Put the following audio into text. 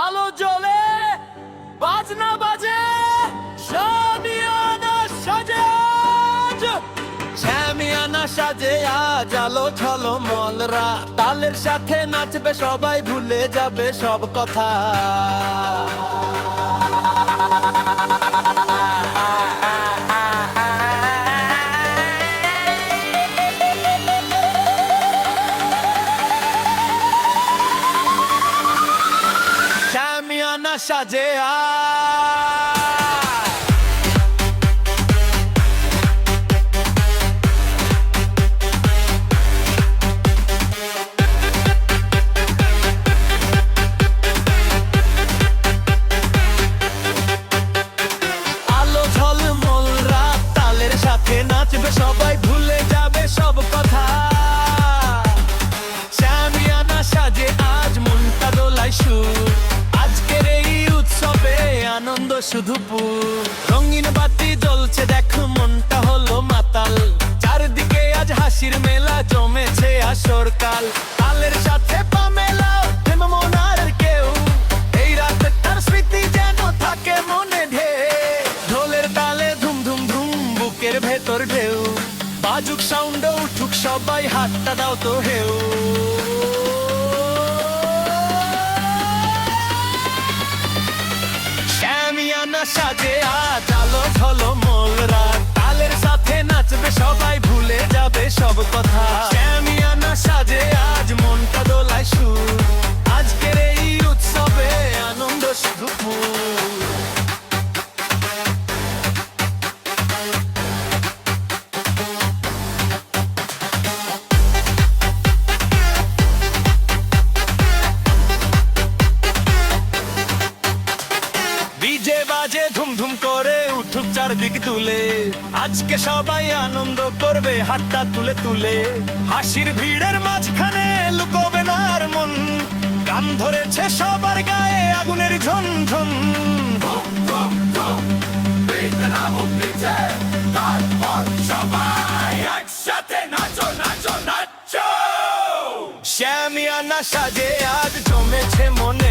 আলো জ্বলে, বাজনা বাজে, শামিয়ানা সাজে আজ। শামিয়ানা সাজে আজ, আলো ঝলমলরা, তালের সাথে নাচবে সবাই, ভুলে যাবে সব কথা। শামিয়ানা সাজে আজ। আলো ঝলমল রাত, তালের সাথে নাচবে সবাই, ভুলে যাবে সব কথা। শামিয়ানা সাজে আজ, মনটা দোলায় সুর, আজকের এই উৎসবে আনন্দ শুধু পুর। রঙিন বাতি জ্বলছে, দেখো মনটা হলো মাতাল, চারদিকে আজ হাসির মেলা, জমেছে আসর কাল। তালের সাথে পা মেলাও, থেমো মন আর কেউ, এই রাতে তার স্মৃতি যেন থাকে মনে ঢেউ। ঢোলের তালে ধুম ধুম ধুম, বুকের ভেতর ঢেউ, বাজুক সাউন্ড উঠুক সবাই, হাতটা দাও তো হেউ। শামিয়ানা সাজে আজ, আলো ঝলমল রাত, তালের সাথে নাচবে সবাই, ভুলে যাবে সব কথা। শামিয়ানা সাজে আজ, মনটা দোলায় সুর, আজকের এই উৎসবে আনন্দ শুধু ফুল। ডিজে বাজে ধুম ধুম করে, উঠুক চারদিক তুলে, আজকে সবাই আনন্দ করবে হাতটা তুলে তুলে। হাসির ভিড়ের মাঝখানে লুকোবে না আর মন, গান ধরেছে সবার গায়ে আগুনের ঝনঝন। সবাই একসাথে নাচো নাচো নাচো। শামিয়ানা সাজে আজ, জমেছে মনে